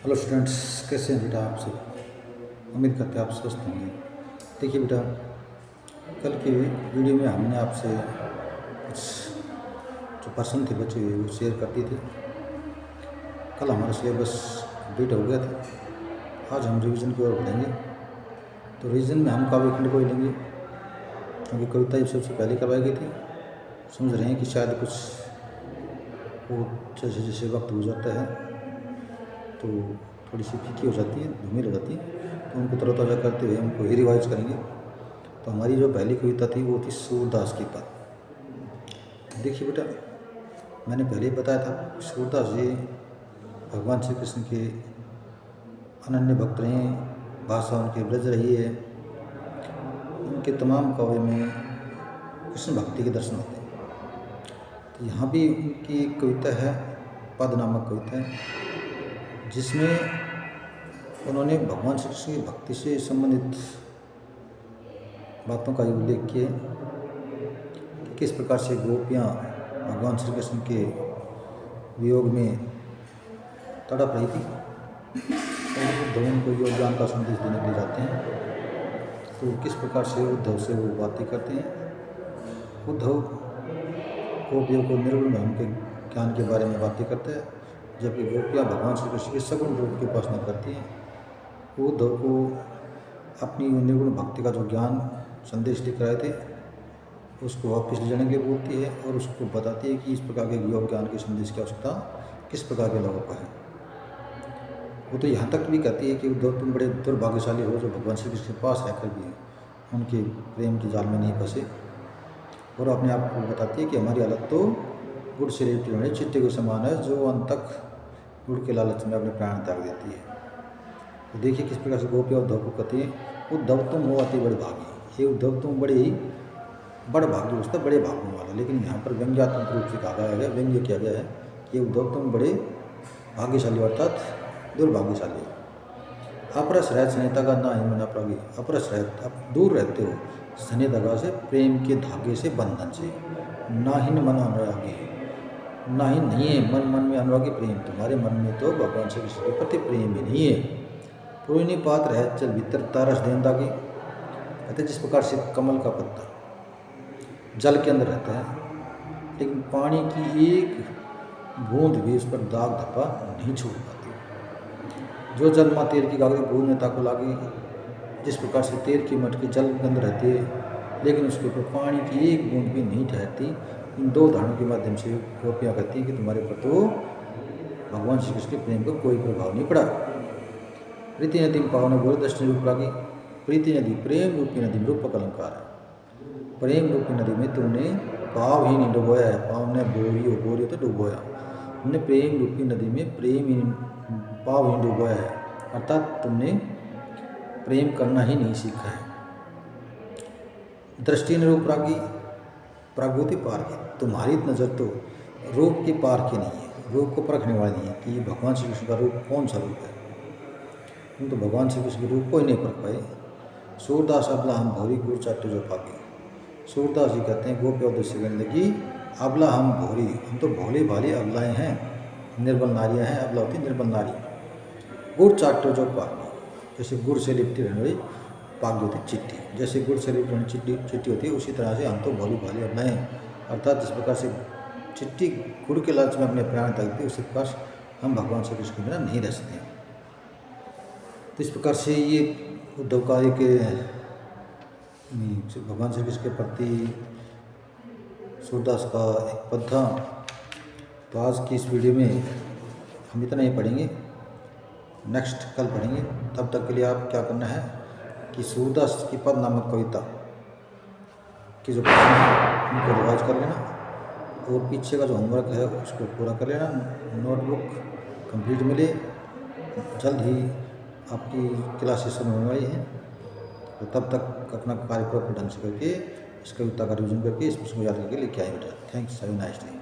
Hello students, कैसे हैं बेटा आप सब। उम्मीद करते हैं आप स्वस्थ होंगे। देखिए बेटा, कल की वीडियो में हमने आपसे कुछ जो प्रश्न थे बचे हुए वो शेयर कर दिए थे। कल हमारा सिलेबस कंप्लीट हो गया था। आज हम रिवीजन की ओर बढ़ेंगे। तो रिवीजन में हम काव्य खंड को ही लेंगे, क्योंकि कविता ये सबसे पहले करवाई गई थी। समझ रहे हैं कि शायद कुछ वो जैसे जैसे वक्त गुजरता है तो थोड़ी सी फीकी हो जाती है, धूमिल हो जाती है, तो उनको तरोताज़ा करते हुए उनको ही रिवाइज करेंगे। तो हमारी जो पहली कविता थी वो थी सूरदास की पद। देखिए बेटा, मैंने पहले ही बताया था सूरदास जी भगवान श्री कृष्ण के अनन्य भक्त रहे हैं। भाषा उनकी ब्रज रही है। उनके तमाम काव्य में कृष्ण भक्ति के दर्शन होते हैं। तो यहाँ भी उनकी एक कविता है, पद नामक कविता है, जिसमें उन्होंने भगवान श्री कृष्ण की भक्ति से संबंधित बातों का उल्लेख किया कि किस प्रकार से गोपियाँ भगवान श्री कृष्ण के वियोग में तड़प रही थी और उद्धव उनको योग ज्ञान का संदेश देने के लिए जाते हैं। तो किस प्रकार से उद्धव से वो बातें करते हैं। उद्धव गोपियों को निर्गुण ब्रह्म के ज्ञान के बारे में बातें करते हैं, जबकि गोपियाँ भगवान श्री कृष्ण के सगुण रूप की उपासना करती हैं। उद्धव को अपनी निर्गुण भक्ति का जो ज्ञान संदेश लेकर आए थे उसको वापस ले जाने के लिए बोलती है और उसको बताती है कि इस प्रकार के योग ज्ञान के संदेश की आवश्यकता किस प्रकार के लोगों को है। वो तो यहाँ तक भी कहती है कि उद्धव तुम बड़े दुर्भाग्यशाली हो जो भगवान श्री कृष्ण के पास रहकर भी उनके प्रेम के जाल में नहीं फंसे। और अपने आप को बताती है कि हमारी हालत तो गुड़ से रेत चिट्टे के समान है, जो अंत तक गुड़ के लालच में अपने प्राण त्याग देती है। तो देखिए किस प्रकार से गोपियाँ उद्धव को कहती है, उद्धव तुम हो अति बड़े भागी। ये उद्धव तुम बड़े ही बड़ भाग्य होता बड़े भागों वाला। लेकिन यहाँ पर व्यंग्यात्मक रूप से कहा गया है, व्यंग्य किया गया है कि उद्धव तुम बड़े भाग्यशाली अर्थात दुर्भाग्यशाली। अपरस रहत स्नेहता का ना ही मना प्रागी। अपरस रहत, आप दूर रहते हो स्नेहता से, प्रेम के धागे से, बंधन से। ना ही मन अनुरागी, ना ही नहीं है मन में अनुरागी प्रेम। तुम्हारे मन में तो भगवान श्री कृष्ण के प्रति प्रेम ही नहीं है। पुरानी पात रहत चल भीतर तारस देंदा की। कहते जिस प्रकार से कमल का पत्ता जल के अंदर रहता है लेकिन पानी की एक बूंद भी उस पर दाग धब्बा नहीं छोड़ पाती। जो जल माँ तेल की गागरी बूंद में ताको लागी। जिस प्रकार से तेल की मटकी जल के अंदर रहती है लेकिन उसके ऊपर पानी की एक बूंद भी नहीं ठहरती। इन दो उदाहरणों के माध्यम से गोपियाँ कहती हैं कि तुम्हारे पर तो भगवान श्री कृष्ण के प्रेम का कोई प्रभाव नहीं पड़ा। प्रीति नदी पावन गोर दर्शन रूप लागी। प्रीति नदी प्रेम रूपी नदी रूपक अलंकार है। प्रेम रूपी नदी में तुमने पाव ही नहीं डुबोया है। पाव ने बोरी तो डुबोया। तुमने प्रेम रूपी नदी में प्रेम ही पाव ही डुबोया है, अर्थात तुमने प्रेम करना ही नहीं सीखा है। दृष्टि न रूप रागी, प्रागुति पार की। तुम्हारी नज़र तो रूप के पार की नहीं है, रूप को परखने वाली नहीं है कि भगवान श्री कृष्ण का रूप कौन सा रूप है। तुम तो भगवान श्री कृष्ण के रूप को ही नहीं परख पाए। सूरदास अबला हम भौरी गुड़ चाटू जो पागे। सूरदास जी कहते हैं गोपिया उद्देश्य कहने लगी, अबला हम भौरी, हम तो भोले भाले अबलाएँ हैं, निर्बल नारियाँ हैं। अबला होती निर्बल नारी। गुड़ चाटो जो पागे, जैसे गुड़ से लिपटी रहने वाली पाग होती चिट्ठी, जैसे गुड़ से लिपटी रहने चिट्ठी होती है, उसी तरह से हम तो भोली भाली अबलाएँ हैं। अर्थात जिस प्रकार से चिट्ठी गुड़ के लालच में अपने प्राण त्यागती है, उसी प्रकार हम भगवान श्री कृष्ण के बिना नहीं रह सकते हैं। तो इस प्रकार से ये उद्धव का एक भगवान श्री कृष्ण के प्रति सूरदास का एक पद था। तो आज की इस वीडियो में हम इतना ही पढ़ेंगे, नेक्स्ट कल पढ़ेंगे। तब तक के लिए आप क्या करना है कि सूरदास की पद नामक कविता की जो प्रश्न है उनको रिवाइज कर लेना और पीछे का जो होमवर्क है उसको पूरा कर लेना। नोटबुक कंप्लीट मिले, जल्द ही आपकी क्लासेस शुरू होने वाली हैं। तो तब तक अपना कार्य प्रॉपर ढंग से करके इस कविता का रिविजन करके इस प्रश्न को याद करके लेके आए बेटा। Thanks, have a nice day.